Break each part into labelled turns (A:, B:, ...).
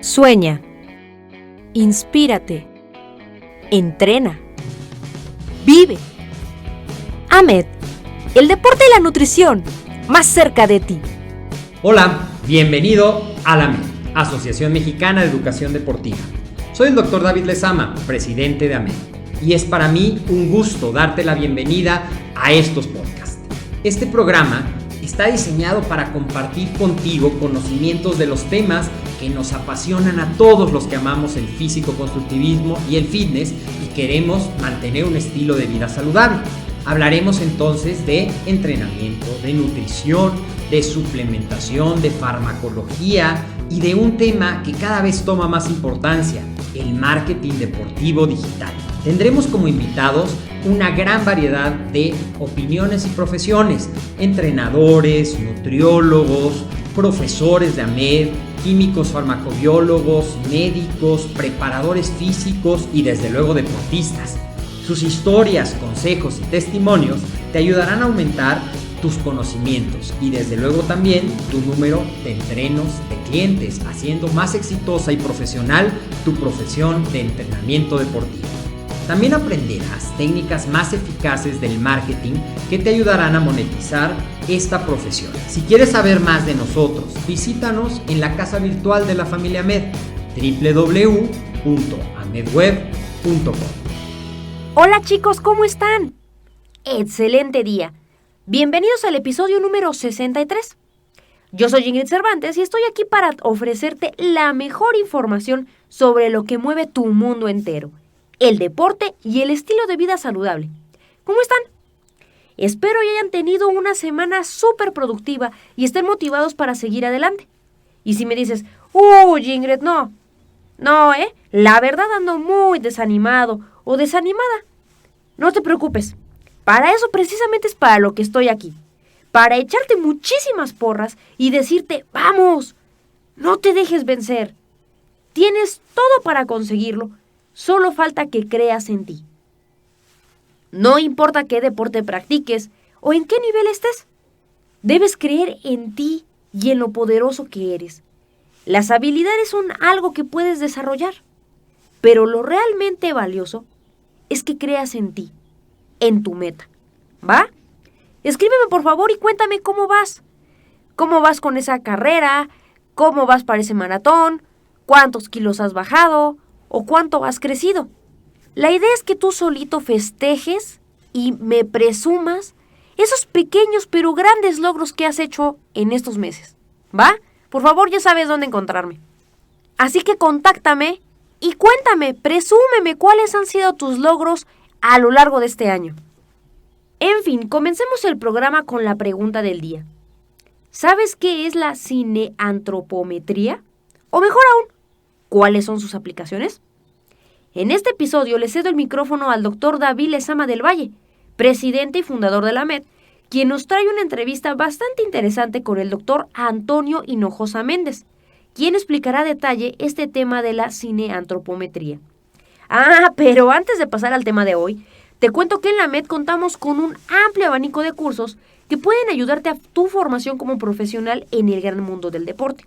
A: Sueña, inspírate, entrena, vive. AMED, el deporte y la nutrición, más cerca de ti.
B: Hola, bienvenido a la AMED, Asociación Mexicana de Educación Deportiva. Soy el Dr. David Lezama, presidente de AMED, y es para mí un gusto darte la bienvenida a estos podcasts. Este programa está diseñado para compartir contigo conocimientos de los temas que nos apasionan a todos los que amamos el físico-constructivismo y el fitness y queremos mantener un estilo de vida saludable. Hablaremos entonces de entrenamiento, de nutrición, de suplementación, de farmacología y de un tema que cada vez toma más importancia, el marketing deportivo digital. Tendremos como invitados una gran variedad de opiniones y profesiones, entrenadores, nutriólogos, profesores de AMED, químicos farmacobiólogos, médicos, preparadores físicos y desde luego deportistas. Sus historias, consejos y testimonios te ayudarán a aumentar tus conocimientos y desde luego también tu número de entrenos de clientes, haciendo más exitosa y profesional tu profesión de entrenamiento deportivo. También aprenderás técnicas más eficaces del marketing que te ayudarán a monetizar esta profesión. Si quieres saber más de nosotros, visítanos en la casa virtual de la familia AMED, www.amedweb.com.
A: Hola chicos, ¿cómo están? ¡Excelente día! Bienvenidos al episodio número 63. Yo soy Ingrid Cervantes y estoy aquí para ofrecerte la mejor información sobre lo que mueve tu mundo entero, el deporte y el estilo de vida saludable. ¿Cómo están? Espero que hayan tenido una semana súper productiva y estén motivados para seguir adelante. Y si me dices, Ingrid, no, la verdad ando muy desanimado o desanimada. No te preocupes, para eso precisamente es para lo que estoy aquí. Para echarte muchísimas porras y decirte, ¡vamos! No te dejes vencer. Tienes todo para conseguirlo. Solo falta que creas en ti. No importa qué deporte practiques o en qué nivel estés, debes creer en ti y en lo poderoso que eres. Las habilidades son algo que puedes desarrollar, pero lo realmente valioso es que creas en ti, en tu meta. ¿Va? Escríbeme por favor y cuéntame cómo vas. ¿Cómo vas con esa carrera? ¿Cómo vas para ese maratón? ¿Cuántos kilos has bajado? ¿O cuánto has crecido? La idea es que tú solito festejes y me presumas esos pequeños pero grandes logros que has hecho en estos meses. ¿Va? Por favor, ya sabes dónde encontrarme. Así que contáctame y cuéntame, presúmeme cuáles han sido tus logros a lo largo de este año. En fin, comencemos el programa con la pregunta del día. ¿Sabes qué es la cineantropometría? O mejor aún, ¿cuáles son sus aplicaciones? En este episodio le cedo el micrófono al Dr. David Lezama del Valle, presidente y fundador de la AMED, quien nos trae una entrevista bastante interesante con el Dr. Antonio Hinojosa Méndez, quien explicará a detalle este tema de la cineantropometría. Pero antes de pasar al tema de hoy, te cuento que en la AMED contamos con un amplio abanico de cursos que pueden ayudarte a tu formación como profesional en el gran mundo del deporte.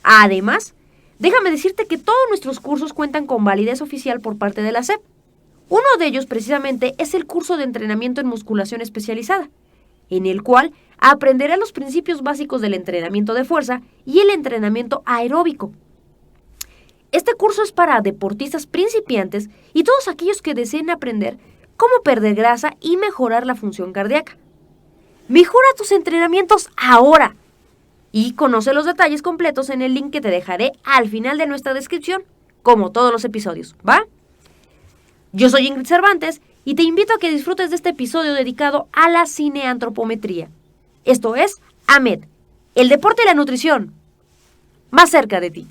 A: Además, déjame decirte que todos nuestros cursos cuentan con validez oficial por parte de la SEP. Uno de ellos precisamente es el curso de entrenamiento en musculación especializada, en el cual aprenderás los principios básicos del entrenamiento de fuerza y el entrenamiento aeróbico. Este curso es para deportistas principiantes y todos aquellos que deseen aprender cómo perder grasa y mejorar la función cardíaca. Mejora tus entrenamientos ahora y conoce los detalles completos en el link que te dejaré al final de nuestra descripción, como todos los episodios, ¿va? Yo soy Ingrid Cervantes y te invito a que disfrutes de este episodio dedicado a la cineantropometría. Esto es AMED, el deporte y la nutrición, más cerca de ti.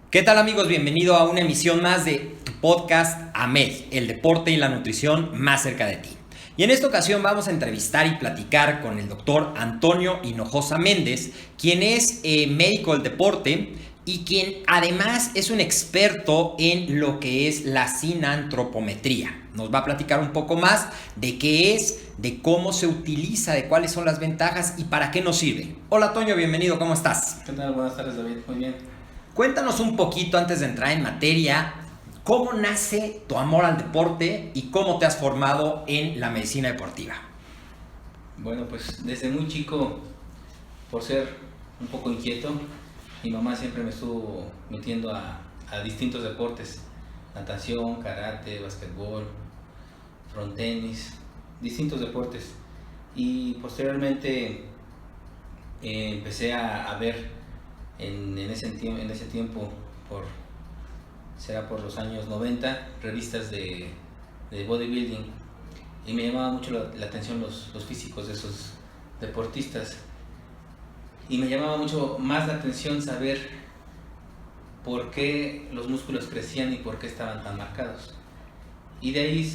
B: ¿Qué tal amigos? Bienvenido a una emisión más de tu podcast AMED, el deporte y la nutrición más cerca de ti. Y en esta ocasión vamos a entrevistar y platicar con el doctor Antonio Hinojosa Méndez, quien es médico del deporte, y quien además es un experto en lo que es la sinantropometría. Nos va a platicar un poco más de qué es, de cómo se utiliza, de cuáles son las ventajas y para qué nos sirve. Hola Toño, bienvenido, ¿cómo estás?
C: ¿Qué tal? Buenas tardes, David. Muy bien.
B: Cuéntanos un poquito antes de entrar en materia, ¿cómo nace tu amor al deporte y cómo te has formado en la medicina deportiva?
C: Bueno, pues desde muy chico, por ser un poco inquieto, mi mamá siempre me estuvo metiendo a distintos deportes: natación, karate, básquetbol, frontenis, distintos deportes. Y posteriormente empecé a ver en ese tiempo, será por los años 90, revistas de bodybuilding, y me llamaba mucho la atención los físicos de esos deportistas. Y me llamaba mucho más la atención saber por qué los músculos crecían y por qué estaban tan marcados. Y de ahí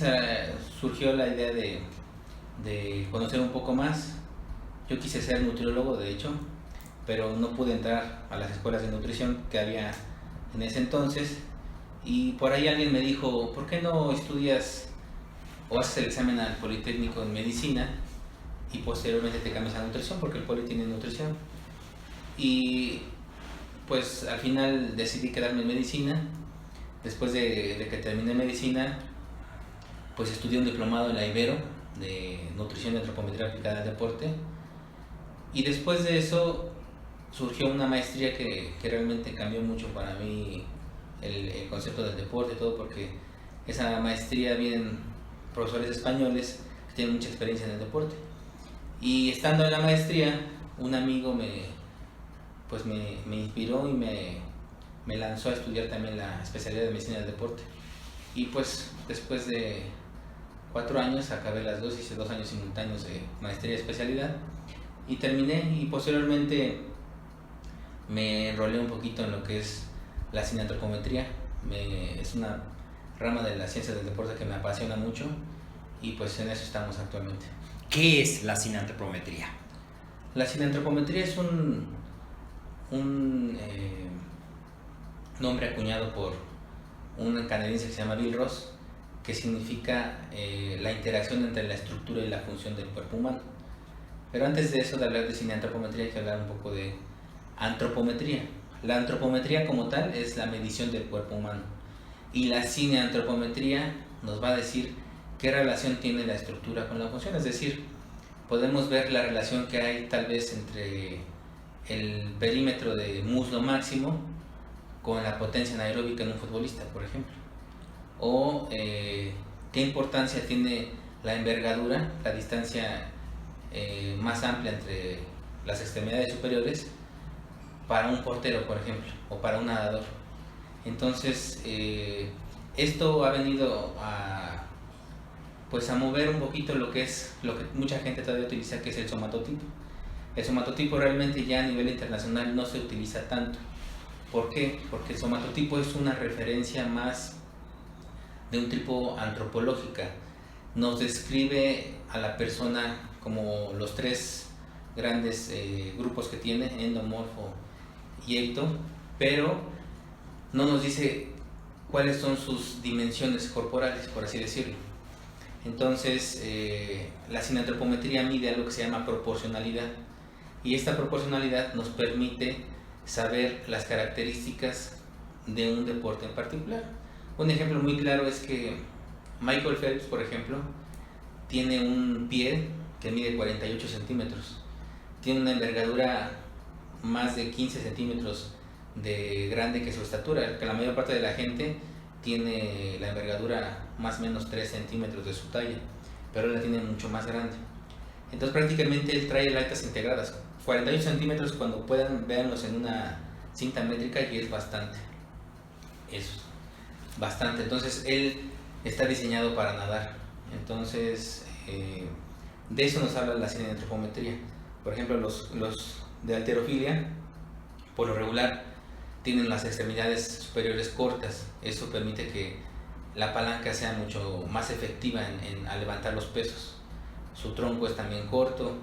C: surgió la idea de conocer un poco más. Yo quise ser nutriólogo, de hecho, pero no pude entrar a las escuelas de nutrición que había en ese entonces. Y por ahí alguien me dijo, ¿por qué no estudias o haces el examen al Politécnico en medicina y posteriormente te cambias a nutrición? Porque el Poli tiene nutrición. Y pues al final decidí quedarme en medicina. Después de que terminé medicina, pues estudié un diplomado en la Ibero de nutrición y antropometría aplicada al deporte. Y después de eso surgió una maestría que realmente cambió mucho para mí el concepto del deporte y todo, porque esa maestría vienen profesores españoles que tienen mucha experiencia en el deporte. Y estando en la maestría, un amigo me inspiró y me lanzó a estudiar también la especialidad de medicina del deporte. Y pues después de 4 años acabé las dos, hice 2 años simultáneos de maestría y especialidad y terminé. Y posteriormente me enrolé un poquito en lo que es la sinantropometría. Es una rama de la ciencia del deporte que me apasiona mucho y pues en eso estamos actualmente.
B: ¿Qué es la sinantropometría?
C: La sinantropometría es un nombre acuñado por un canadiense que se llama Bill Ross, que significa la interacción entre la estructura y la función del cuerpo humano. Pero antes de eso, de hablar de sinantropometría, hay que hablar un poco de antropometría. La antropometría como tal es la medición del cuerpo humano, y la sinantropometría nos va a decir qué relación tiene la estructura con la función. Es decir, podemos ver la relación que hay tal vez entre el perímetro de muslo máximo con la potencia anaeróbica en un futbolista, por ejemplo, o qué importancia tiene la envergadura, la distancia más amplia entre las extremidades superiores para un portero, por ejemplo, o para un nadador. Entonces esto ha venido a mover un poquito lo que mucha gente todavía utiliza, que es el somatotipo. El somatotipo realmente ya a nivel internacional no se utiliza tanto. ¿Por qué? Porque el somatotipo es una referencia más de un tipo antropológica. Nos describe a la persona como los 3 grandes grupos que tiene: endomorfo y ecto, pero no nos dice cuáles son sus dimensiones corporales, por así decirlo. Entonces la sinantropometría mide algo que se llama proporcionalidad, y esta proporcionalidad nos permite saber las características de un deporte en particular. Un ejemplo muy claro es que Michael Phelps, por ejemplo, tiene un pie que mide 48 centímetros, tiene una envergadura más de 15 centímetros de grande que su estatura, que la mayor parte de la gente tiene la envergadura más o menos 3 centímetros de su talla, pero él la tiene mucho más grande. Entonces prácticamente él trae lactas integradas, 48 centímetros, cuando puedan véanlos en una cinta métrica, y es bastante, entonces él está diseñado para nadar. Entonces de eso nos habla la sinantropometría. Por ejemplo, los de halterofilia, por lo regular, tienen las extremidades superiores cortas. Eso permite que la palanca sea mucho más efectiva al levantar los pesos. Su tronco es también corto.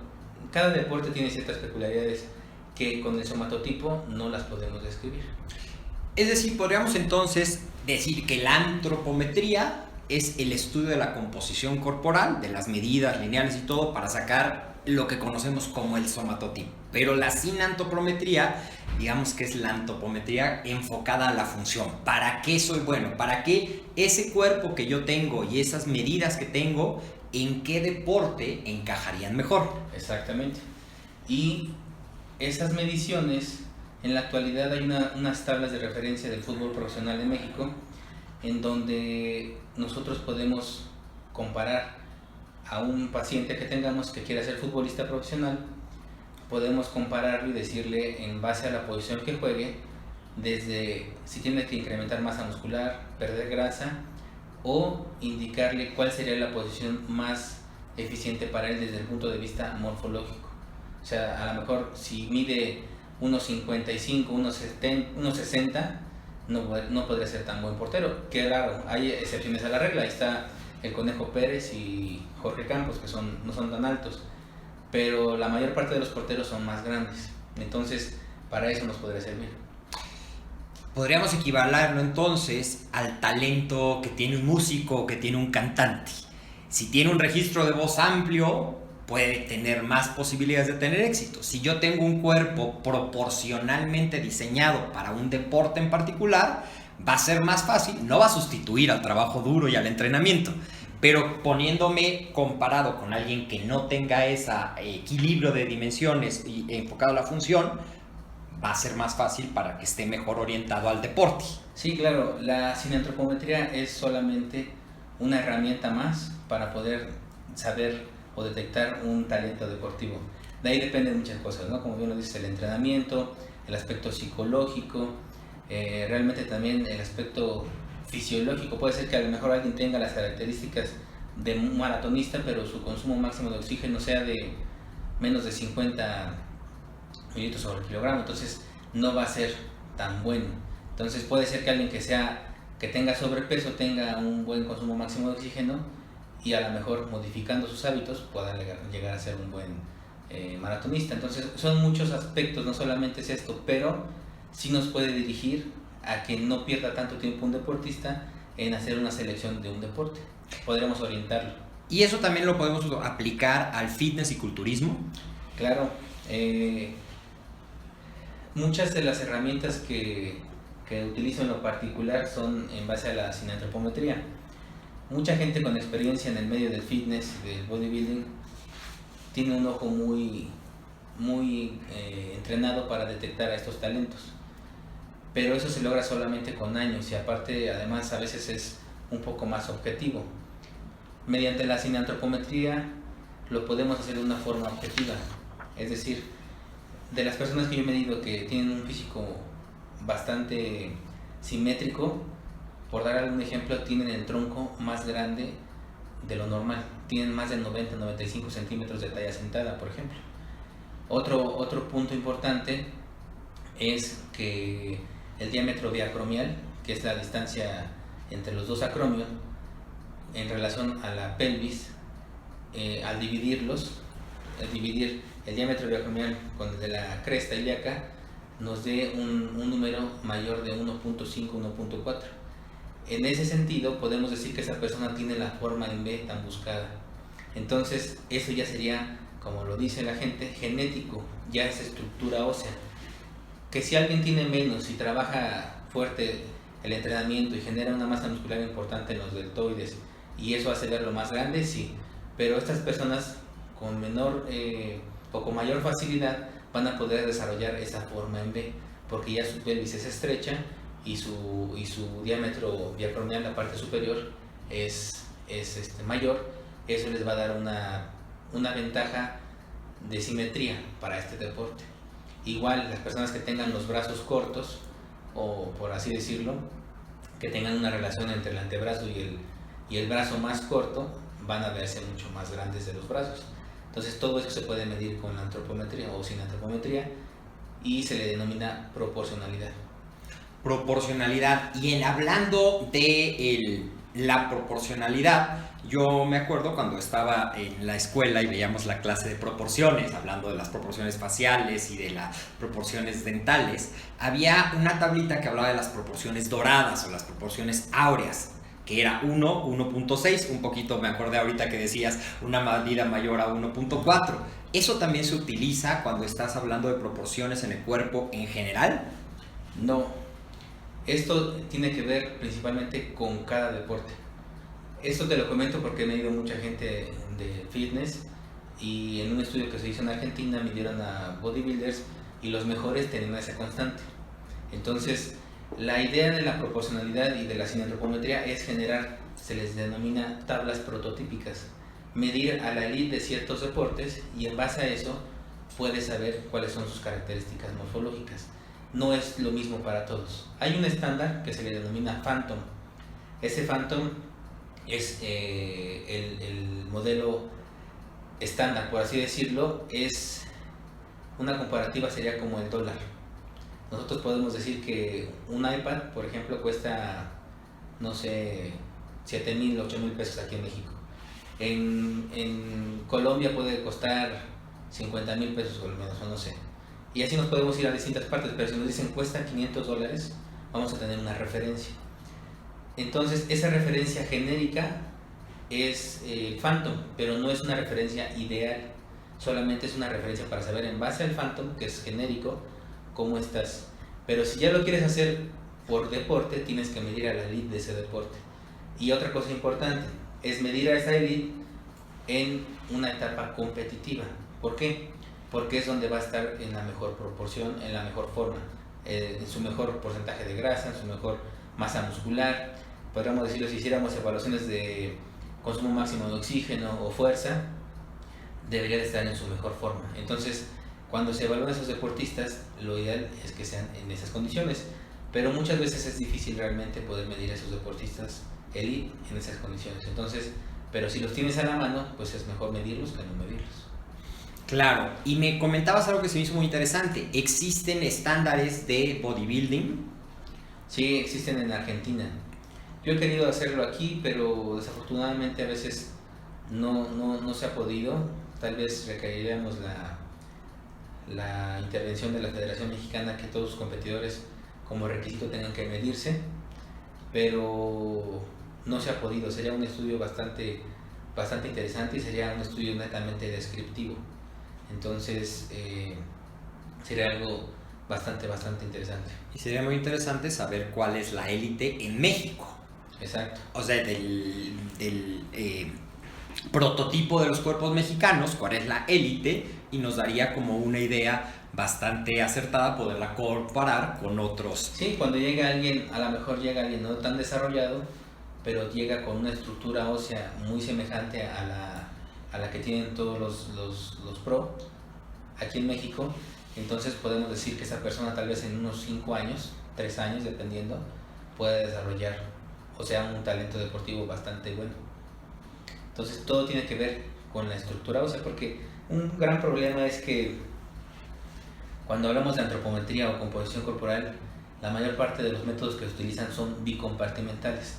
C: Cada deporte tiene ciertas peculiaridades que con el somatotipo no las podemos describir.
B: Es decir, podríamos entonces decir que la antropometría es el estudio de la composición corporal, de las medidas lineales y todo, para sacar lo que conocemos como el somatotipo. Pero la sinantropometría, digamos que es la antropometría enfocada a la función. ¿Para qué soy bueno? ¿Para qué ese cuerpo que yo tengo y esas medidas que tengo, en qué deporte encajarían mejor?
C: Exactamente. Y esas mediciones, en la actualidad hay unas tablas de referencia del fútbol profesional en México, en donde nosotros podemos comparar a un paciente que tengamos que quiera ser futbolista profesional, podemos compararlo y decirle en base a la posición que juegue, desde si tiene que incrementar masa muscular, perder grasa, o indicarle cuál sería la posición más eficiente para él desde el punto de vista morfológico. O sea, a lo mejor si mide 1.55, 1.60, no podría ser tan buen portero. Que claro, hay excepciones a la regla. Ahí está el Conejo Pérez y Jorge Campos, que no son tan altos, pero la mayor parte de los porteros son más grandes. Entonces, para eso nos podría servir.
B: Podríamos equivalerlo entonces al talento que tiene un músico o que tiene un cantante. Si tiene un registro de voz amplio, puede tener más posibilidades de tener éxito. Si yo tengo un cuerpo proporcionalmente diseñado para un deporte en particular, va a ser más fácil, no va a sustituir al trabajo duro y al entrenamiento, pero poniéndome comparado con alguien que no tenga ese equilibrio de dimensiones y enfocado a la función, va a ser más fácil para que esté mejor orientado al deporte.
C: Sí, claro, la sinantropometría es solamente una herramienta más para poder saber o detectar un talento deportivo. De ahí dependen muchas cosas, ¿no? Como bien lo dice, el entrenamiento, el aspecto psicológico, realmente también el aspecto fisiológico. Puede ser que a lo mejor alguien tenga las características de un maratonista, pero su consumo máximo de oxígeno sea de menos de 50 mililitros sobre kilogramo, entonces no va a ser tan bueno. Entonces puede ser que alguien que tenga sobrepeso tenga un buen consumo máximo de oxígeno y a lo mejor modificando sus hábitos pueda llegar a ser un buen maratonista. Entonces son muchos aspectos, no solamente es esto, pero sí nos puede dirigir a que no pierda tanto tiempo un deportista en hacer una selección de un deporte. Podríamos orientarlo.
B: ¿Y eso también lo podemos aplicar al fitness y culturismo?
C: Claro. Muchas de las herramientas que utilizo en lo particular son en base a la sinantropometría. Mucha gente con experiencia en el medio del fitness y del bodybuilding tiene un ojo muy entrenado para detectar a estos talentos, pero eso se logra solamente con años y aparte además a veces es un poco más objetivo. Mediante la sinantropometría lo podemos hacer de una forma objetiva, es decir, de las personas que yo he medido que tienen un físico bastante simétrico, por dar algún ejemplo, tienen el tronco más grande de lo normal, tienen más de 90-95 centímetros de talla sentada, por ejemplo. Otro punto importante es que el diámetro biacromial, que es la distancia entre los dos acromios en relación a la pelvis, al dividir el diámetro biacromial con el de la cresta ilíaca, nos dé un número mayor de 1.5-1.4. En ese sentido podemos decir que esa persona tiene la forma en B tan buscada. Entonces eso ya sería, como lo dice la gente, genético, ya es estructura ósea. Que si alguien tiene menos y trabaja fuerte el entrenamiento y genera una masa muscular importante en los deltoides y eso hace verlo más grande, sí, pero estas personas con menor o con mayor facilidad van a poder desarrollar esa forma en B, porque ya su pelvis es estrecha y su diámetro biacromial, la parte superior, es mayor. Eso les va a dar una ventaja de simetría para este deporte. Igual las personas que tengan los brazos cortos, o por así decirlo, que tengan una relación entre el antebrazo y el brazo más corto, van a verse mucho más grandes de los brazos. Entonces todo eso se puede medir con la antropometría o sin antropometría y se le denomina proporcionalidad.
B: Proporcionalidad. Y hablando de la proporcionalidad, yo me acuerdo cuando estaba en la escuela y veíamos la clase de proporciones, hablando de las proporciones faciales y de las proporciones dentales, había una tablita que hablaba de las proporciones doradas o las proporciones áureas, que era 1, 1.6, un poquito me acordé ahorita que decías una medida mayor a 1.4. ¿Eso también se utiliza cuando estás hablando de proporciones en el cuerpo en general?
C: No, esto tiene que ver principalmente con cada deporte. Esto te lo comento porque me ha ido mucha gente de fitness y en un estudio que se hizo en Argentina midieron a bodybuilders y los mejores tenían esa constante. Entonces, la idea de la proporcionalidad y de la cinantropometría es generar, se les denomina tablas prototípicas, medir a la elite de ciertos deportes y en base a eso puedes saber cuáles son sus características morfológicas. No es lo mismo para todos. Hay un estándar que se le denomina Phantom. Ese Phantom es el modelo estándar, por así decirlo. Es una comparativa, sería como el dólar. Nosotros podemos decir que un iPad, por ejemplo, cuesta, no sé, 7,000, 8,000 pesos aquí en México. En Colombia puede costar 50,000 pesos colombianos, o no sé. Y así nos podemos ir a distintas partes, pero si nos dicen cuesta $500, vamos a tener una referencia. Entonces, esa referencia genérica es Phantom, pero no es una referencia ideal, solamente es una referencia para saber en base al Phantom, que es genérico, cómo estás. Pero si ya lo quieres hacer por deporte, tienes que medir a la elite de ese deporte. Y otra cosa importante es medir a esa elite en una etapa competitiva. ¿Por qué? Porque es donde va a estar en la mejor proporción, en la mejor forma, en su mejor porcentaje de grasa, en su mejor masa muscular. Podríamos decirlo, si hiciéramos evaluaciones de consumo máximo de oxígeno o fuerza, debería de estar en su mejor forma. Entonces, cuando se evalúan a esos deportistas, lo ideal es que sean en esas condiciones, pero muchas veces es difícil realmente poder medir a esos deportistas elite en esas condiciones. Entonces, pero si los tienes a la mano, pues es mejor medirlos que no medirlos.
B: Claro, y me comentabas algo que se me hizo muy interesante. ¿Existen estándares de bodybuilding?
C: Sí, existen en Argentina. Yo he querido hacerlo aquí, pero desafortunadamente a veces no se ha podido. Tal vez requeriríamos la intervención de la Federación Mexicana, que todos sus competidores como requisito tengan que medirse, pero no se ha podido. Sería un estudio bastante interesante y sería un estudio netamente descriptivo. Entonces sería algo bastante interesante.
B: Y sería muy interesante saber cuál es la élite en México.
C: Exacto.
B: O sea, del prototipo de los cuerpos mexicanos, cuál es la élite, y nos daría como una idea bastante acertada poderla comparar con otros.
C: Sí, cuando llega alguien, a lo mejor llega alguien no tan desarrollado, pero llega con una estructura ósea muy semejante a la que tienen todos los pro aquí en México, entonces podemos decir que esa persona tal vez en unos 5 años, 3 años dependiendo, puede desarrollar, o sea, un talento deportivo bastante bueno. Entonces todo tiene que ver con la estructura ósea, porque un gran problema es que cuando hablamos de antropometría o composición corporal, la mayor parte de los métodos que se utilizan son bicompartimentales,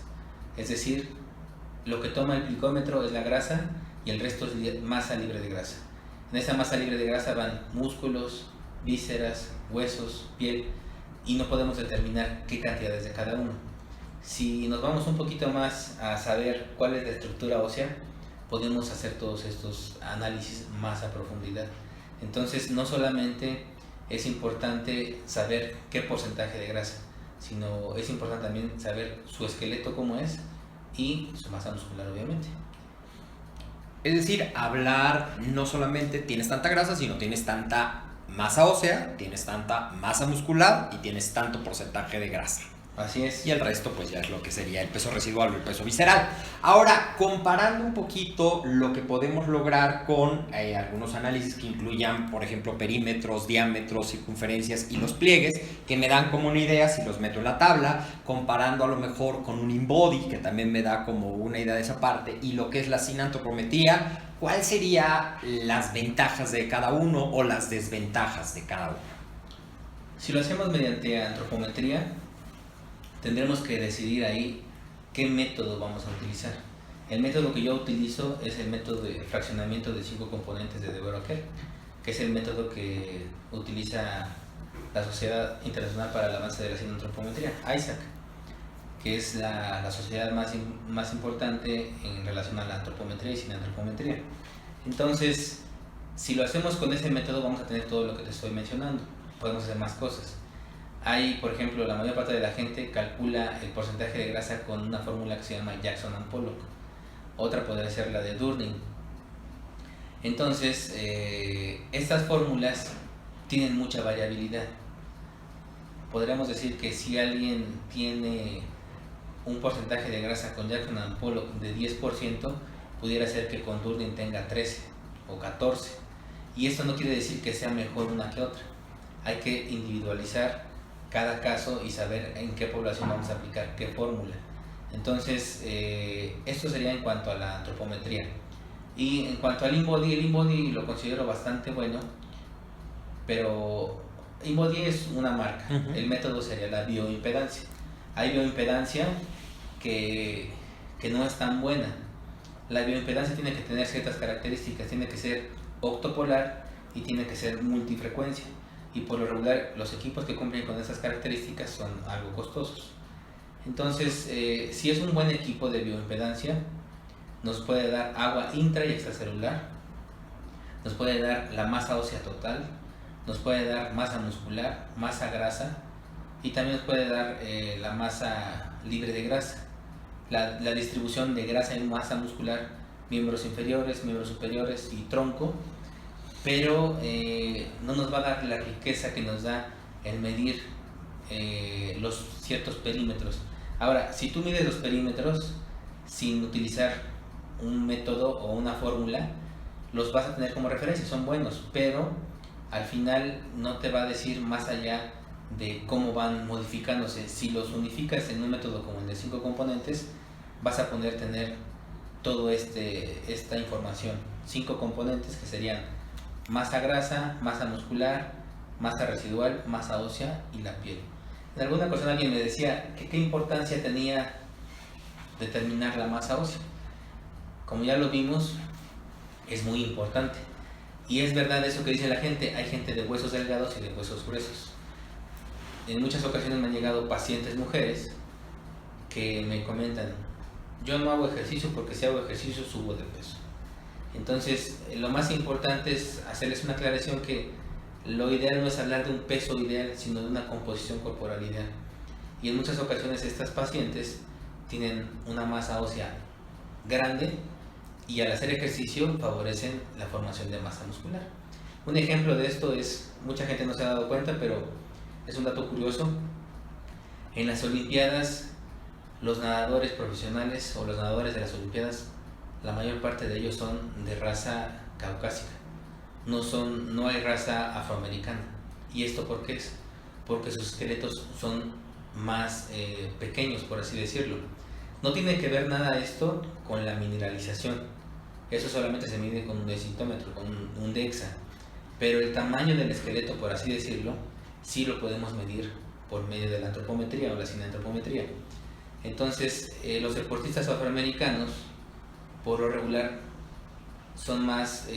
C: es decir, lo que toma el glicómetro es la grasa y el resto es masa libre de grasa. En esa masa libre de grasa van músculos, vísceras, huesos, piel, y no podemos determinar qué cantidades de cada uno. Si nos vamos un poquito más a saber cuál es la estructura ósea, podemos hacer todos estos análisis más a profundidad. Entonces, no solamente es importante saber qué porcentaje de grasa, sino es importante también saber su esqueleto cómo es y su masa muscular, obviamente.
B: Es decir, hablar no solamente tienes tanta grasa, sino tienes tanta masa ósea, tienes tanta masa muscular y tienes tanto porcentaje de grasa.
C: Así es.
B: Y el resto pues ya es lo que sería el peso residual o el peso visceral. Ahora, comparando un poquito lo que podemos lograr con algunos análisis que incluyan, por ejemplo, perímetros, diámetros, circunferencias y los pliegues, que me dan como una idea si los meto en la tabla, comparando a lo mejor con un InBody, que también me da como una idea de esa parte, y lo que es la cinantropometría, ¿cuáles serían las ventajas de cada uno o las desventajas de cada uno?
C: Si lo hacemos mediante antropometría, tendremos que decidir ahí ¿qué método vamos a utilizar? El método que yo utilizo es el método de fraccionamiento de 5 componentes de Dever-Ockel, que es el método que utiliza la Sociedad Internacional para el Avance de la Sinantropometría, ISAC, que es la sociedad más importante en relación a la antropometría y sinantropometría. Entonces, si lo hacemos con ese método, vamos a tener todo lo que te estoy mencionando. Podemos hacer más cosas. Hay, por ejemplo, la mayor parte de la gente calcula el porcentaje de grasa con una fórmula que se llama Jackson and Pollock. Otra podría ser la de Durning. Entonces, estas fórmulas tienen mucha variabilidad. Podríamos decir que si alguien tiene un porcentaje de grasa con Jackson and Pollock de 10%, pudiera ser que con Durning tenga 13 o 14. Y esto no quiere decir que sea mejor una que otra. Hay que individualizar cada caso y saber en qué población vamos a aplicar qué fórmula. Entonces, esto sería en cuanto a la antropometría. Y en cuanto al InBody, el InBody lo considero bastante bueno, pero InBody es una marca. El método sería la bioimpedancia. Hay bioimpedancia que no es tan buena. La bioimpedancia tiene que tener ciertas características, tiene que ser octopolar y tiene que ser multifrecuencia. Y por lo regular, los equipos que cumplen con esas características son algo costosos. Entonces, si es un buen equipo de bioimpedancia, nos puede dar agua intra y extracelular, nos puede dar la masa ósea total, nos puede dar masa muscular, masa grasa y también nos puede dar la masa libre de grasa, la distribución de grasa y masa muscular, miembros inferiores, miembros superiores y tronco, pero no nos va a dar la riqueza que nos da el medir los ciertos perímetros. Ahora, si tú mides los perímetros sin utilizar un método o una fórmula, los vas a tener como referencia, son buenos, pero al final no te va a decir más allá de cómo van modificándose. Si los unificas en un método como el de 5 componentes, vas a poder tener toda esta información. 5 componentes que serían masa grasa, masa muscular, masa residual, masa ósea y la piel. En alguna ocasión alguien me decía que qué importancia tenía determinar la masa ósea. Como ya lo vimos, es muy importante. Y es verdad eso que dice la gente, hay gente de huesos delgados y de huesos gruesos. En muchas ocasiones me han llegado pacientes mujeres que me comentan, yo no hago ejercicio porque si hago ejercicio subo de peso. Entonces, lo más importante es hacerles una aclaración que lo ideal no es hablar de un peso ideal, sino de una composición corporal ideal. Y en muchas ocasiones estas pacientes tienen una masa ósea grande y al hacer ejercicio favorecen la formación de masa muscular. Un ejemplo de esto es, mucha gente no se ha dado cuenta, pero es un dato curioso. En las Olimpiadas, los nadadores profesionales o los nadadores de las Olimpiadas, la mayor parte de ellos son de raza caucásica. No hay raza afroamericana. ¿Y esto por qué es? Porque sus esqueletos son más pequeños, por así decirlo. No tiene que ver nada esto con la mineralización. Eso solamente se mide con un densitometro, con un DEXA. Pero el tamaño del esqueleto, por así decirlo, sí lo podemos medir por medio de la antropometría o la sinantropometría. Entonces, los deportistas afroamericanos, por lo regular, son más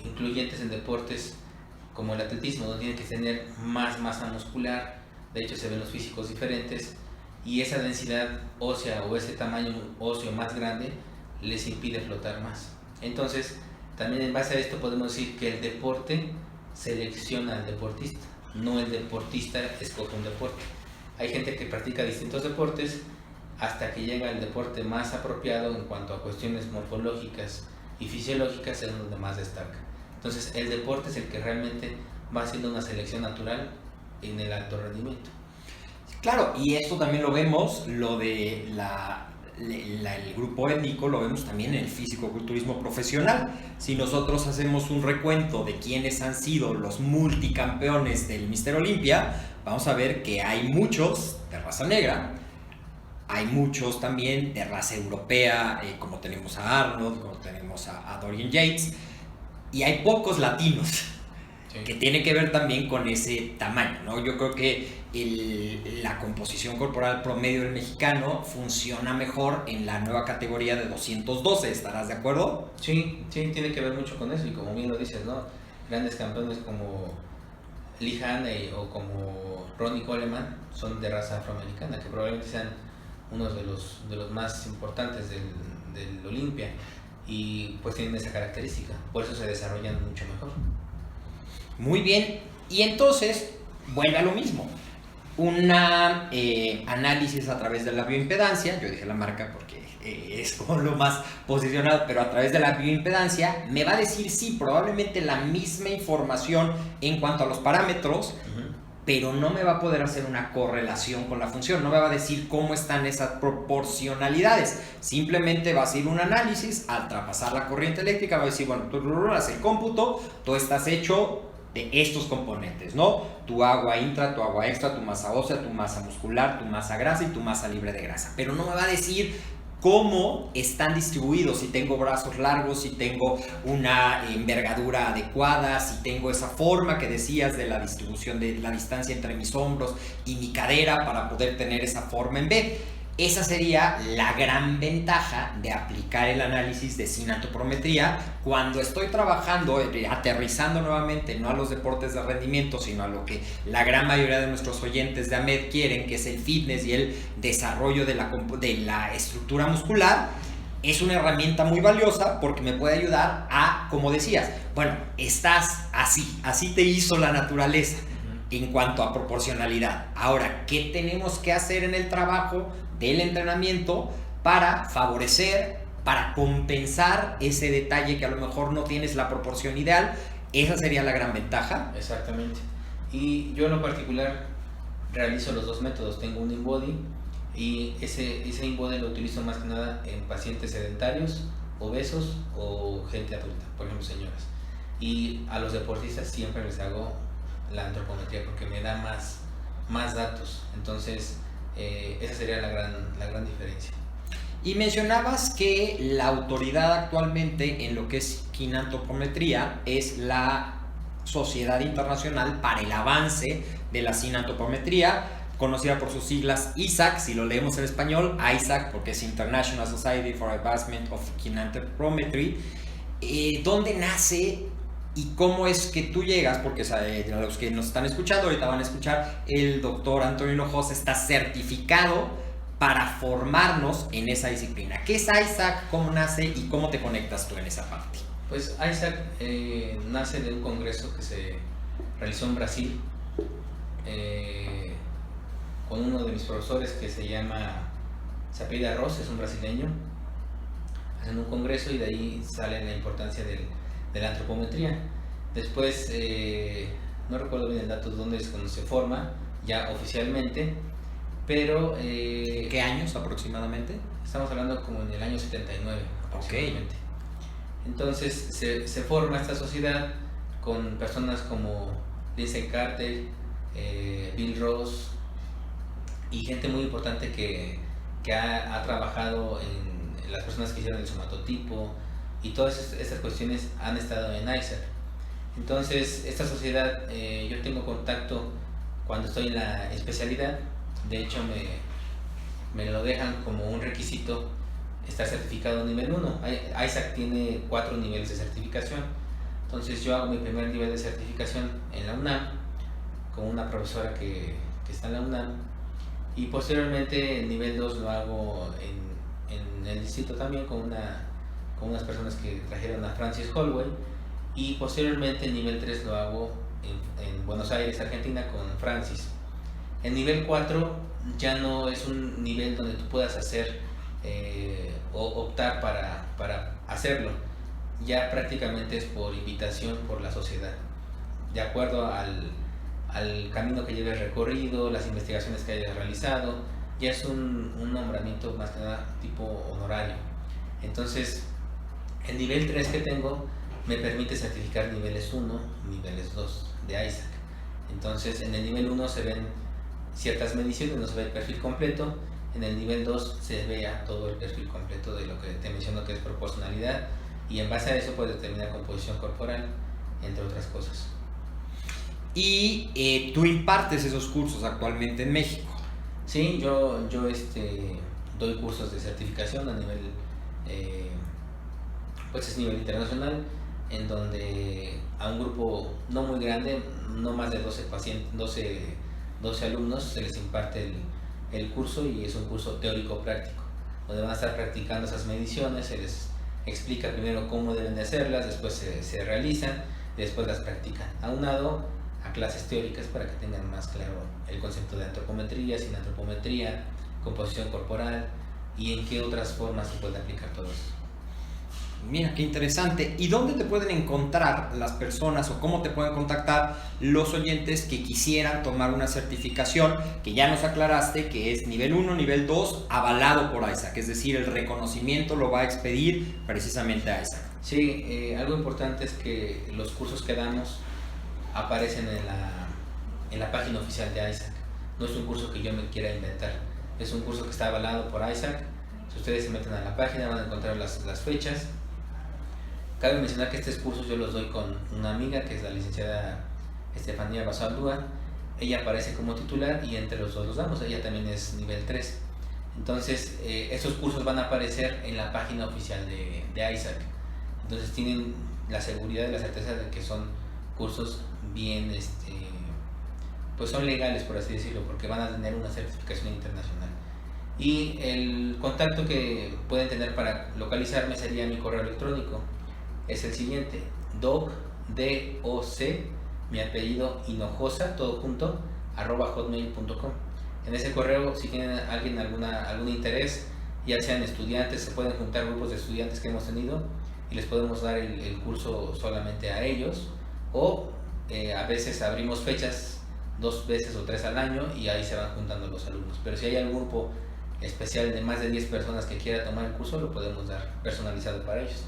C: incluyentes en deportes como el atletismo, donde tienen que tener más masa muscular. De hecho, se ven los físicos diferentes y esa densidad ósea o ese tamaño óseo más grande les impide flotar más. Entonces, también en base a esto podemos decir que el deporte selecciona al deportista, no el deportista escoge un deporte. Hay gente que practica distintos deportes hasta que llega el deporte más apropiado en cuanto a cuestiones morfológicas y fisiológicas, es donde más destaca. Entonces, el deporte es el que realmente va haciendo una selección natural en el alto rendimiento.
D: Claro, y esto también lo vemos, lo de el grupo étnico, lo vemos también en el físico-culturismo profesional. Si nosotros hacemos un recuento de quiénes han sido los multicampeones del Mister Olympia, vamos a ver que hay muchos de raza negra, hay muchos también de raza europea, como tenemos a Arnold, como tenemos a Dorian Yates, y hay pocos latinos. que tiene que ver también con ese tamaño, ¿no? Yo creo que la composición corporal promedio del mexicano funciona mejor en la nueva categoría de 212, ¿estarás de acuerdo?
C: Sí, tiene que ver mucho con eso, y como bien lo dices, ¿no? Grandes campeones como Lee Haney o como Ronnie Coleman son de raza afroamericana, que probablemente sean unos de los más importantes del Olimpia, y pues tienen esa característica, por eso se desarrollan mucho mejor.
D: Muy bien, y entonces vuelve a lo mismo. Un análisis a través de la bioimpedancia, yo dije la marca porque es como lo más posicionado, pero a través de la bioimpedancia me va a decir sí, probablemente la misma información en cuanto a los parámetros, pero no me va a poder hacer una correlación con la función, no me va a decir cómo están esas proporcionalidades, simplemente va a hacer un análisis, al traspasar la corriente eléctrica va a decir, bueno, tú haces el cómputo, tú estás hecho de estos componentes, ¿no? Tu agua intra, tu agua extra, tu masa ósea, tu masa muscular, tu masa grasa y tu masa libre de grasa, pero no me va a decir cómo están distribuidos, si tengo brazos largos, si tengo una envergadura adecuada, si tengo esa forma que decías de la distribución de la distancia entre mis hombros y mi cadera para poder tener esa forma en B. Esa sería la gran ventaja de aplicar el análisis de sinantropometría cuando estoy trabajando, aterrizando nuevamente, no a los deportes de rendimiento, sino a lo que la gran mayoría de nuestros oyentes de AMED quieren, que es el fitness y el desarrollo de la estructura muscular. Es una herramienta muy valiosa porque me puede ayudar a, como decías, bueno, estás así te hizo la naturaleza en cuanto a proporcionalidad. Ahora, ¿qué tenemos que hacer en el trabajo del entrenamiento para favorecer, para compensar ese detalle que a lo mejor no tienes la proporción ideal? Esa sería la gran ventaja.
C: Exactamente. Y yo en lo particular realizo los dos métodos. Tengo un InBody y ese InBody lo utilizo más que nada en pacientes sedentarios, obesos o gente adulta, por ejemplo señoras. Y a los deportistas siempre les hago la antropometría porque me da más datos. Entonces esa sería la gran diferencia.
D: Y mencionabas que la autoridad actualmente en lo que es sinantropometría es la Sociedad Internacional para el Avance de la Sinantropometría, conocida por sus siglas ISAC, si lo leemos en español, ISAC, porque es International Society for Advancement of Sinantropometry. ¿Dónde nace y cómo es que tú llegas? Porque los que nos están escuchando ahorita van a escuchar, el doctor Antonio Hinojosa está certificado para formarnos en esa disciplina. ¿Qué es ISAC? ¿Cómo nace? ¿Y cómo te conectas tú en esa parte?
C: Pues ISAC nace de un congreso que se realizó en Brasil con uno de mis profesores que se apellida Ross, es un brasileño. Hacen un congreso y de ahí sale la importancia de la antropometría. Después, no recuerdo bien el dato de dónde es cuando se forma ya oficialmente, pero...
D: ¿Qué años aproximadamente?
C: Estamos hablando como en el año 79 aproximadamente. Okay. Entonces se forma esta sociedad con personas como Lindsay Carter, Bill Ross y gente muy importante que ha trabajado en las personas que hicieron el somatotipo, y todas estas cuestiones han estado en ISAC. Entonces esta sociedad, yo tengo contacto cuando estoy en la especialidad. De hecho me lo dejan como un requisito estar certificado nivel 1. ISAC tiene 4 niveles de certificación. Entonces yo hago mi primer nivel de certificación en la UNAM con una profesora que está en la UNAM, y posteriormente el nivel 2 lo hago en el distrito también con unas personas que trajeron a Francis Holloway, y posteriormente el nivel 3 lo hago en Buenos Aires, Argentina, con Francis. El nivel 4 ya no es un nivel donde tú puedas hacer o optar para hacerlo, ya prácticamente es por invitación por la sociedad, de acuerdo al camino que lleves recorrido, las investigaciones que hayas realizado. Ya es un nombramiento más que nada tipo honorario. Entonces el nivel 3 que tengo me permite certificar niveles 1 y niveles 2 de ISAC. Entonces en el nivel 1 se ven ciertas mediciones, no se ve el perfil completo. En el nivel 2 se vea todo el perfil completo de lo que te menciono, que es proporcionalidad, y en base a eso puedes determinar composición corporal, entre otras cosas.
D: Y tú impartes esos cursos actualmente en México.
C: Sí, yo doy cursos de certificación a nivel, pues es nivel internacional, en donde a un grupo no muy grande, no más de 12 pacientes, 12 alumnos, se les imparte el curso, y es un curso teórico-práctico, donde van a estar practicando esas mediciones. Se les explica primero cómo deben de hacerlas, después se realizan y después las practican, aunado a clases teóricas para que tengan más claro el concepto de antropometría, sin antropometría, composición corporal y en qué otras formas se puede aplicar todo eso.
D: Mira, qué interesante. ¿Y dónde te pueden encontrar las personas o cómo te pueden contactar los oyentes que quisieran tomar una certificación que ya nos aclaraste que es nivel 1, nivel 2, avalado por ISAC? Es decir, el reconocimiento lo va a expedir precisamente a ISAC.
C: Sí, algo importante es que los cursos que damos aparecen en la página oficial de ISAC. No es un curso que yo me quiera inventar, es un curso que está avalado por ISAC. Si ustedes se meten a la página van a encontrar las fechas. Cabe mencionar que estos cursos yo los doy con una amiga que es la licenciada Estefanía Basaldúa. Ella aparece como titular y entre los dos los damos. Ella también es nivel 3. Entonces, estos cursos van a aparecer en la página oficial de ISAC. Entonces tienen la seguridad y la certeza de que son cursos bien, pues son legales, por así decirlo, porque van a tener una certificación internacional. Y el contacto que pueden tener para localizarme sería mi correo electrónico. Es el siguiente: doc, mi apellido Hinojosa, todo junto, @hotmail.com. En ese correo, si tienen algún interés, ya sean estudiantes, se pueden juntar grupos de estudiantes que hemos tenido y les podemos dar el curso solamente a ellos, o a veces abrimos fechas 2 veces o 3 al año y ahí se van juntando los alumnos. Pero si hay algún grupo especial de más de 10 personas que quiera tomar el curso, lo podemos dar personalizado para ellos.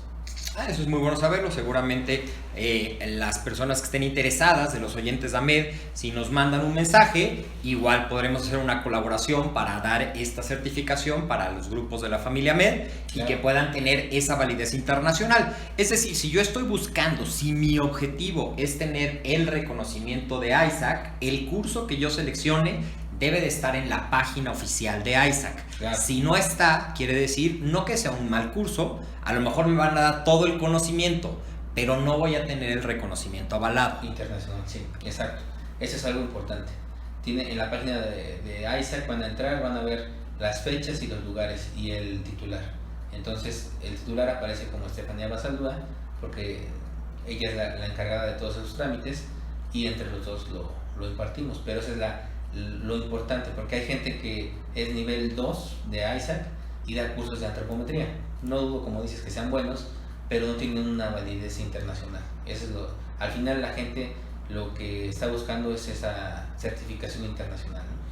D: Eso es muy bueno saberlo. Seguramente las personas que estén interesadas, de los oyentes de AMED, si nos mandan un mensaje, igual podremos hacer una colaboración para dar esta certificación para los grupos de la familia AMED, claro, y que puedan tener esa validez internacional. Es decir, si yo estoy buscando, si mi objetivo es tener el reconocimiento de ISAC, el curso que yo seleccione debe de estar en la página oficial de ISAC. Claro. Si no está, quiere decir no que sea un mal curso, a lo mejor me van a dar todo el conocimiento, pero no voy a tener el reconocimiento avalado.
C: Internacional, sí, exacto. Eso es algo importante. En la página de ISAC van a entrar, van a ver las fechas y los lugares y el titular. Entonces, el titular aparece como Estefanía Basaldúa, porque ella es la encargada de todos esos trámites, y entre los dos lo impartimos. Pero eso es lo importante, porque hay gente que es nivel 2 de ISAC y da cursos de antropometría. No dudo, como dices, que sean buenos, pero no tienen una validez internacional. Eso es al final la gente lo que está buscando es esa certificación internacional, ¿no?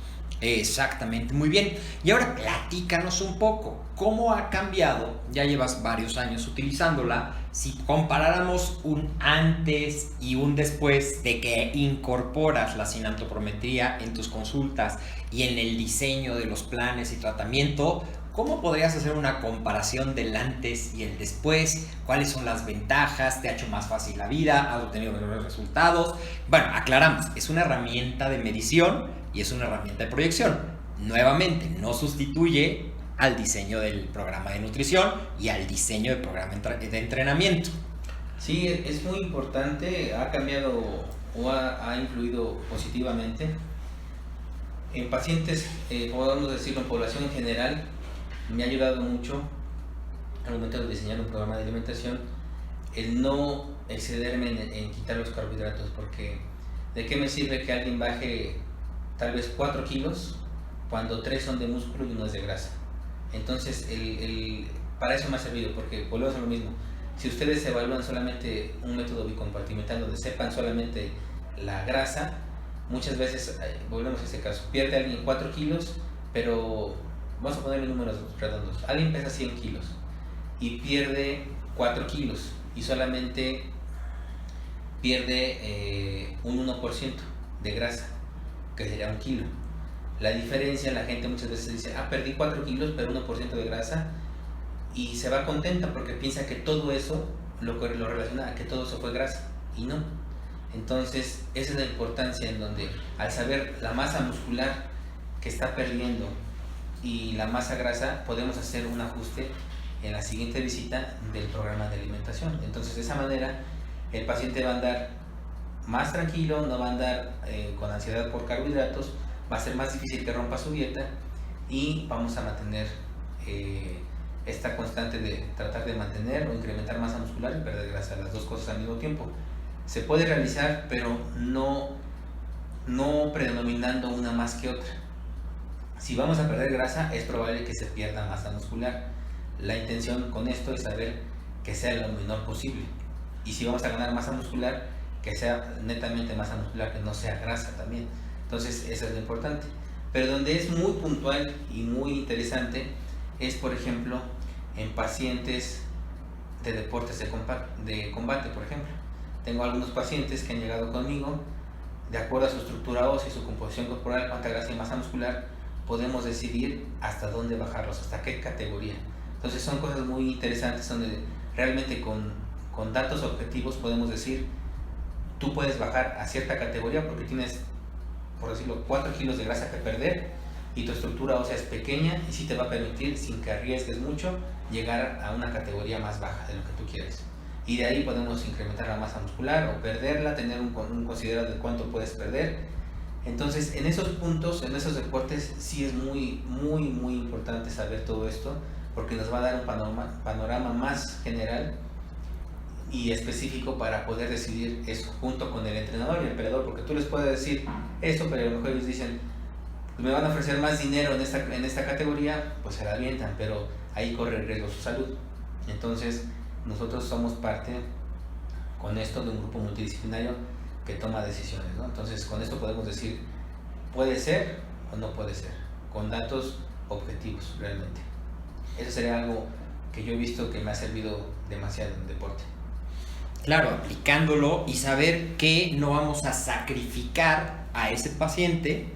D: Exactamente, muy bien. Y ahora platícanos un poco, ¿cómo ha cambiado? Ya llevas varios años utilizándola. Si comparáramos un antes y un después de que incorporas la sinantropometría en tus consultas y en el diseño de los planes y tratamiento, ¿cómo podrías hacer una comparación del antes y el después? ¿Cuáles son las ventajas? ¿Te ha hecho más fácil la vida? ¿Has obtenido mejores resultados? Bueno, aclaramos, es una herramienta de medición y es una herramienta de proyección. Nuevamente, no sustituye al diseño del programa de nutrición y al diseño del programa de entrenamiento.
C: Sí, es muy importante, ha cambiado o ha influido positivamente en pacientes, podemos decirlo, en población en general. Me ha ayudado mucho al momento de diseñar un programa de alimentación el no excederme en quitar los carbohidratos, porque ¿de qué me sirve que alguien baje tal vez 4 kilos cuando 3 son de músculo y 1 es de grasa? Entonces, para eso me ha servido, porque volvemos a lo mismo. Si ustedes evalúan solamente un método bicompartimental donde sepan solamente la grasa, muchas veces, volvemos a ese caso, pierde alguien 4 kilos, pero vamos a ponerle números redondos. Alguien pesa 100 kilos y pierde 4 kilos y solamente pierde un 1% de grasa, que sería 1 kilo. La diferencia, la gente muchas veces dice, perdí 4 kilos, pero 1% de grasa, y se va contenta porque piensa que todo eso lo relaciona a que todo eso fue grasa, y no. Entonces, esa es la importancia en donde al saber la masa muscular que está perdiendo y la masa grasa, podemos hacer un ajuste en la siguiente visita del programa de alimentación. Entonces, de esa manera, el paciente va a andar más tranquilo, no va a andar con ansiedad por carbohidratos, va a ser más difícil que rompa su dieta y vamos a mantener esta constante de tratar de mantener o incrementar masa muscular y perder grasa, las dos cosas al mismo tiempo. Se puede realizar, pero no predominando una más que otra. Si vamos a perder grasa, es probable que se pierda masa muscular. La intención con esto es saber que sea lo menor posible. Y si vamos a ganar masa muscular, que sea netamente masa muscular, que no sea grasa también. Entonces, eso es lo importante. Pero donde es muy puntual y muy interesante es, por ejemplo, en pacientes de deportes de combate, por ejemplo. Tengo algunos pacientes que han llegado conmigo, de acuerdo a su estructura ósea y su composición corporal, cuánta grasa y masa muscular, podemos decidir hasta dónde bajarlos, hasta qué categoría. Entonces son cosas muy interesantes donde realmente con datos objetivos podemos decir, tú puedes bajar a cierta categoría porque tienes, por decirlo, 4 kilos de grasa que perder y tu estructura ósea es pequeña y sí te va a permitir, sin que arriesgues mucho, llegar a una categoría más baja de lo que tú quieres. Y de ahí podemos incrementar la masa muscular o perderla, tener un considerado de cuánto puedes perder. Entonces, en esos puntos, en esos deportes, sí es muy importante saber todo esto, porque nos va a dar un panorama más general y específico para poder decidir eso junto con el entrenador y el peleador, porque tú les puedes decir eso, pero a lo mejor ellos dicen, pues me van a ofrecer más dinero en esta categoría, pues se la avientan, pero ahí corre el riesgo su salud. Entonces, nosotros somos parte con esto de un grupo multidisciplinario que toma decisiones, ¿no? Entonces, con esto podemos decir, puede ser o no puede ser, con datos objetivos realmente. Eso sería algo que yo he visto que me ha servido demasiado en deporte.
D: Claro, aplicándolo y saber que no vamos a sacrificar a ese paciente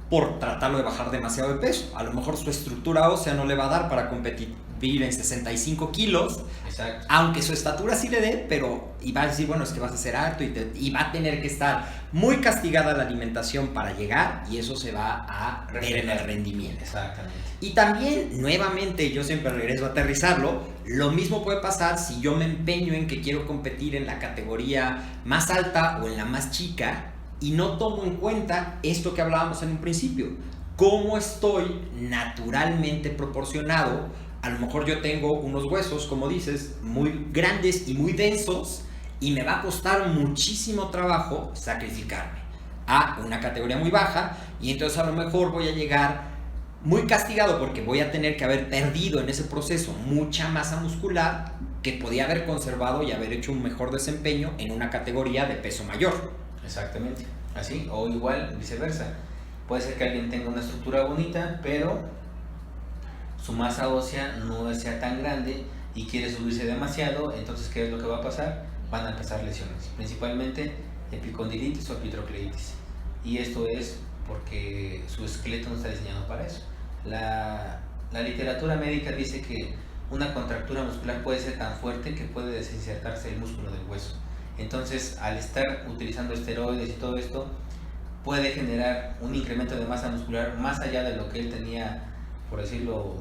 D: por tratarlo de bajar demasiado de peso. A lo mejor su estructura ósea no le va a dar para competir en 65 kilos.
C: Exacto.
D: Aunque su estatura sí le dé, pero y va a decir, bueno, es que vas a ser alto y va a tener que estar muy castigada la alimentación para llegar, y eso se va a ver en el rendimiento.
C: Exactamente.
D: Y también, nuevamente, yo siempre regreso a aterrizarlo, lo mismo puede pasar si yo me empeño en que quiero competir en la categoría más alta o en la más chica y no tomo en cuenta esto que hablábamos en un principio, cómo estoy naturalmente proporcionado. A lo mejor yo tengo unos huesos, como dices, muy grandes y muy densos, y me va a costar muchísimo trabajo sacrificarme a una categoría muy baja, y entonces a lo mejor voy a llegar muy castigado porque voy a tener que haber perdido en ese proceso mucha masa muscular que podía haber conservado y haber hecho un mejor desempeño en una categoría de peso mayor.
C: Exactamente, así, o igual viceversa. Puede ser que alguien tenga una estructura bonita, pero su masa ósea no sea tan grande y quiere subirse demasiado. Entonces, ¿qué es lo que va a pasar? Van a empezar lesiones, principalmente epicondilitis o epitrocleitis, y esto es porque su esqueleto no está diseñado para eso. La literatura médica dice que una contractura muscular puede ser tan fuerte que puede desinsertarse el músculo del hueso. Entonces, al estar utilizando esteroides y todo esto, puede generar un incremento de masa muscular más allá de lo que él tenía, por decirlo,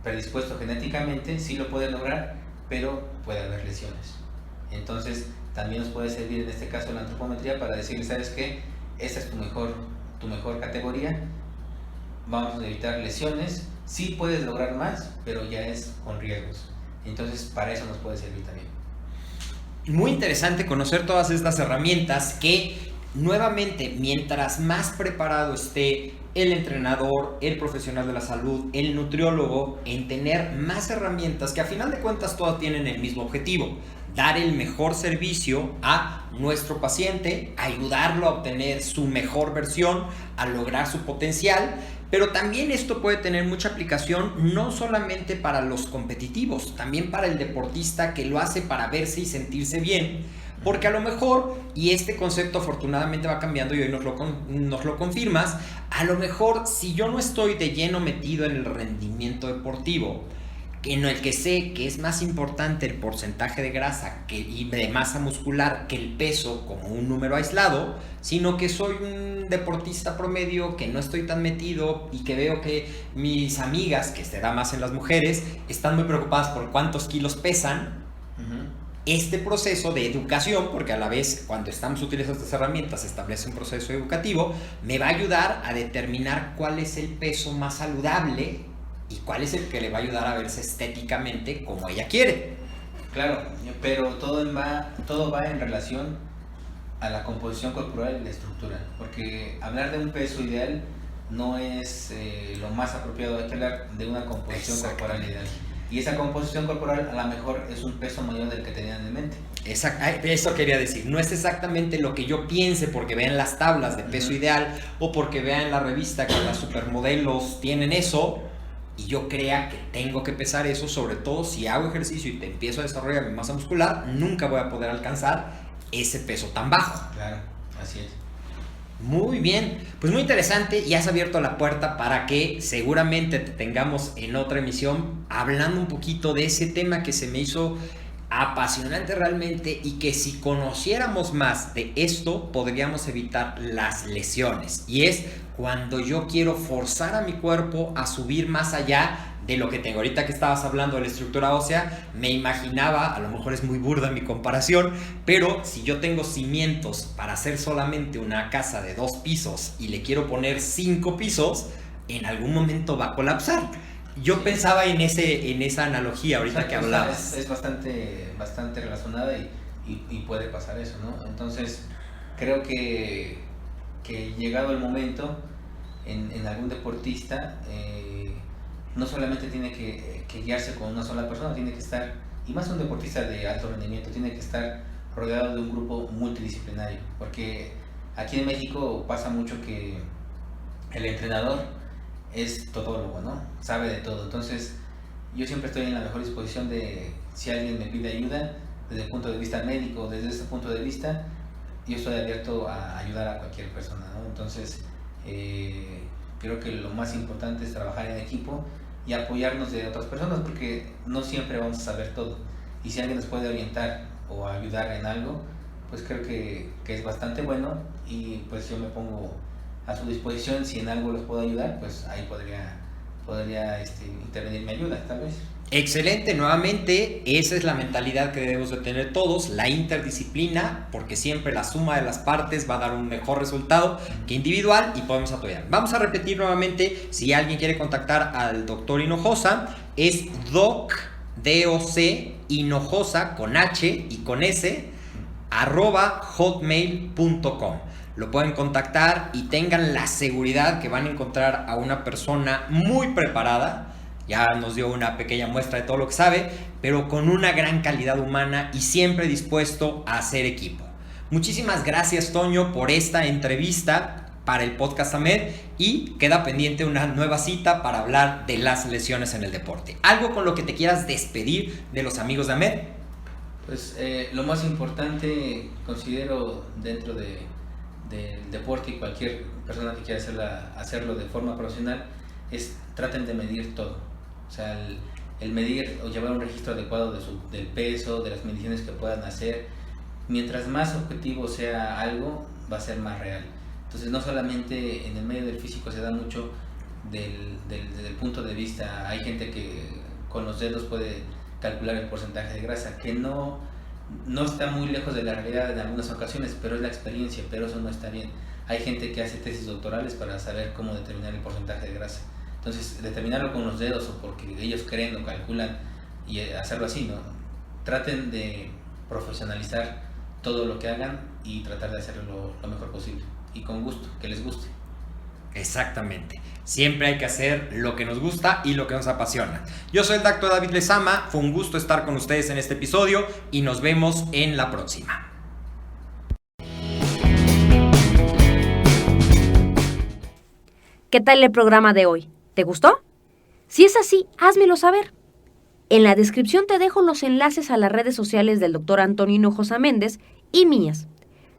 C: predispuesto genéticamente. Sí lo puede lograr, pero puede haber lesiones. Entonces, también nos puede servir en este caso la antropometría para decirle, ¿sabes qué? Esta es tu mejor categoría, vamos a evitar lesiones. Sí puedes lograr más, pero ya es con riesgos. Entonces, para eso nos puede servir también.
D: Muy interesante conocer todas estas herramientas que, nuevamente, mientras más preparado esté el entrenador, el profesional de la salud, el nutriólogo, en tener más herramientas que a final de cuentas todas tienen el mismo objetivo: dar el mejor servicio a nuestro paciente, ayudarlo a obtener su mejor versión, a lograr su potencial. Pero también esto puede tener mucha aplicación no solamente para los competitivos, también para el deportista que lo hace para verse y sentirse bien. Porque a lo mejor, y este concepto afortunadamente va cambiando y hoy nos lo confirmas, a lo mejor si yo no estoy de lleno metido en el rendimiento deportivo, en el que sé que es más importante el porcentaje de grasa y de masa muscular que el peso como un número aislado, sino que soy un deportista promedio, que no estoy tan metido y que veo que mis amigas, que se da más en las mujeres, están muy preocupadas por cuántos kilos pesan. Este proceso de educación, porque a la vez cuando estamos utilizando estas herramientas se establece un proceso educativo, me va a ayudar a determinar cuál es el peso más saludable y cuál es el que le va a ayudar a verse estéticamente como ella quiere.
C: Claro, pero todo va en relación a la composición corporal y la estructura, porque hablar de un peso ideal no es lo más apropiado, hay que hablar de una composición corporal ideal. Y esa composición corporal a lo mejor es un peso mayor del que tenían en mente.
D: Eso quería decir, no es exactamente lo que yo piense porque vean las tablas de peso ideal o porque vean la revista que las supermodelos tienen eso y yo crea que tengo que pesar eso, sobre todo si hago ejercicio y te empiezo a desarrollar mi masa muscular, nunca voy a poder alcanzar ese peso tan bajo.
C: Claro, así es.
D: Muy bien, pues muy interesante y has abierto la puerta para que seguramente te tengamos en otra emisión hablando un poquito de ese tema que se me hizo apasionante realmente y que si conociéramos más de esto podríamos evitar las lesiones, y es cuando yo quiero forzar a mi cuerpo a subir más allá de lo que tengo. Ahorita que estabas hablando de la estructura ósea, me imaginaba, a lo mejor es muy burda mi comparación, pero si yo tengo cimientos para hacer solamente una casa de 2 pisos y le quiero poner 5 pisos, en algún momento va a colapsar. Yo pensaba en esa analogía ahorita que hablabas.
C: Es bastante relacionada y puede pasar eso, ¿no? Entonces, creo que llegado el momento, en algún deportista, no solamente tiene que guiarse con una sola persona, tiene que estar, y más un deportista de alto rendimiento, tiene que estar rodeado de un grupo multidisciplinario, porque aquí en México pasa mucho que el entrenador es todólogo, ¿no? Sabe de todo. Entonces, yo siempre estoy en la mejor disposición de, si alguien me pide ayuda, desde el punto de vista médico, desde ese punto de vista, yo estoy abierto a ayudar a cualquier persona, ¿no? Entonces, creo que lo más importante es trabajar en equipo y apoyarnos de otras personas, porque no siempre vamos a saber todo. Y si alguien nos puede orientar o ayudar en algo, pues creo que es bastante bueno, y pues yo me pongo a su disposición. Si en algo los puedo ayudar, pues ahí podría intervenir mi ayuda, tal vez.
D: Excelente, nuevamente, esa es la mentalidad que debemos de tener todos, la interdisciplina, porque siempre la suma de las partes va a dar un mejor resultado que individual y podemos apoyar. Vamos a repetir nuevamente, si alguien quiere contactar al doctor Hinojosa, es doc Hinojosa con H y con S, @hotmail.com. Lo pueden contactar y tengan la seguridad que van a encontrar a una persona muy preparada. Ya nos dio una pequeña muestra de todo lo que sabe, pero con una gran calidad humana y siempre dispuesto a hacer equipo. Muchísimas gracias, Toño, por esta entrevista para el podcast AMED, y queda pendiente una nueva cita para hablar de las lesiones en el deporte. ¿Algo con lo que te quieras despedir de los amigos de AMED?
C: Pues lo más importante, considero, dentro del deporte, y cualquier persona que quiera hacerlo de forma profesional, es traten de medir todo. O sea, el medir o llevar un registro adecuado del peso, de las mediciones que puedan hacer. Mientras más objetivo sea algo, va a ser más real. Entonces, no solamente en el medio del físico se da mucho desde el punto de vista, hay gente que con los dedos puede calcular el porcentaje de grasa, que no está muy lejos de la realidad en algunas ocasiones, pero es la experiencia, pero eso no está bien. Hay gente que hace tesis doctorales para saber cómo determinar el porcentaje de grasa. Entonces, determinarlo con los dedos o porque ellos creen o calculan y hacerlo así, ¿no? Traten de profesionalizar todo lo que hagan y tratar de hacerlo lo mejor posible y con gusto, que les guste.
D: Exactamente. Siempre hay que hacer lo que nos gusta y lo que nos apasiona. Yo soy el doctor David Lezama, fue un gusto estar con ustedes en este episodio y nos vemos en la próxima.
A: ¿Qué tal el programa de hoy? ¿Te gustó? Si es así, házmelo saber. En la descripción te dejo los enlaces a las redes sociales del Dr. Antonio Hinojosa Méndez y mías.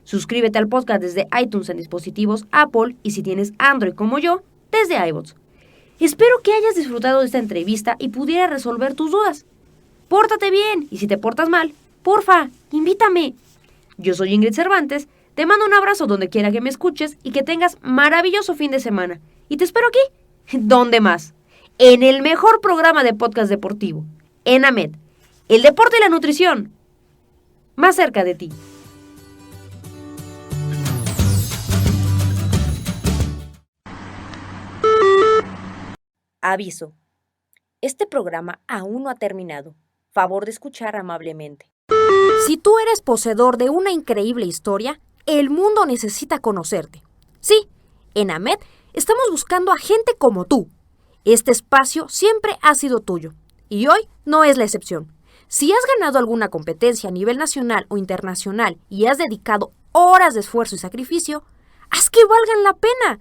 A: Suscríbete al podcast desde iTunes en dispositivos Apple y si tienes Android como yo, desde iVoox. Espero que hayas disfrutado de esta entrevista y pudiera resolver tus dudas. Pórtate bien y si te portas mal, porfa, invítame. Yo soy Ingrid Cervantes, te mando un abrazo donde quiera que me escuches y que tengas maravilloso fin de semana. Y te espero aquí. ¿Dónde más? En el mejor programa de podcast deportivo, en AMED. El deporte y la nutrición, más cerca de ti. Aviso. Este programa aún no ha terminado. Favor de escuchar amablemente. Si tú eres poseedor de una increíble historia, el mundo necesita conocerte. Sí, en AMED estamos buscando a gente como tú. Este espacio siempre ha sido tuyo, y hoy no es la excepción. Si has ganado alguna competencia a nivel nacional o internacional y has dedicado horas de esfuerzo y sacrificio, haz que valgan la pena.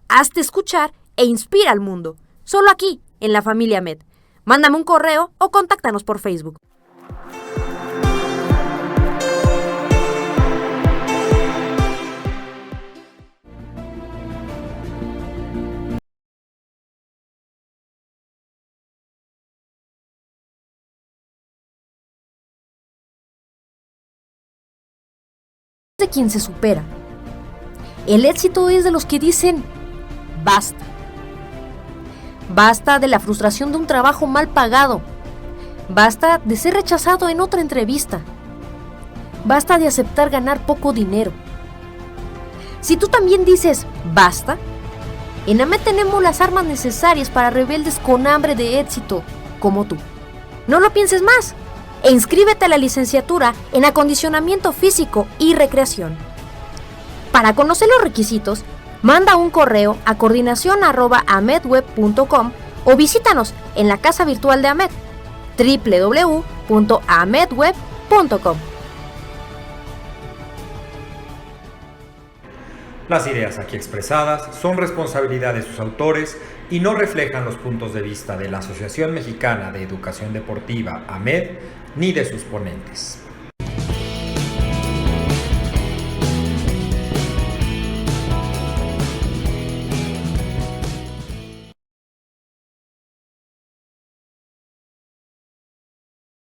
A: Hazte escuchar e inspira al mundo. Solo aquí, en la familia AMED. Mándame un correo o contáctanos por Facebook. De quien se supera. El éxito es de los que dicen basta. Basta de la frustración de un trabajo mal pagado. Basta de ser rechazado en otra entrevista. Basta de aceptar ganar poco dinero. Si tú también dices basta, en AMED tenemos las armas necesarias para rebeldes con hambre de éxito como tú. No lo pienses más e inscríbete a la licenciatura en acondicionamiento físico y recreación. Para conocer los requisitos, manda un correo a coordinación@amedweb.com o visítanos en la casa virtual de AMED, www.amedweb.com.
E: Las ideas aquí expresadas son responsabilidad de sus autores y no reflejan los puntos de vista de la Asociación Mexicana de Educación Deportiva, AMED, ni de sus ponentes.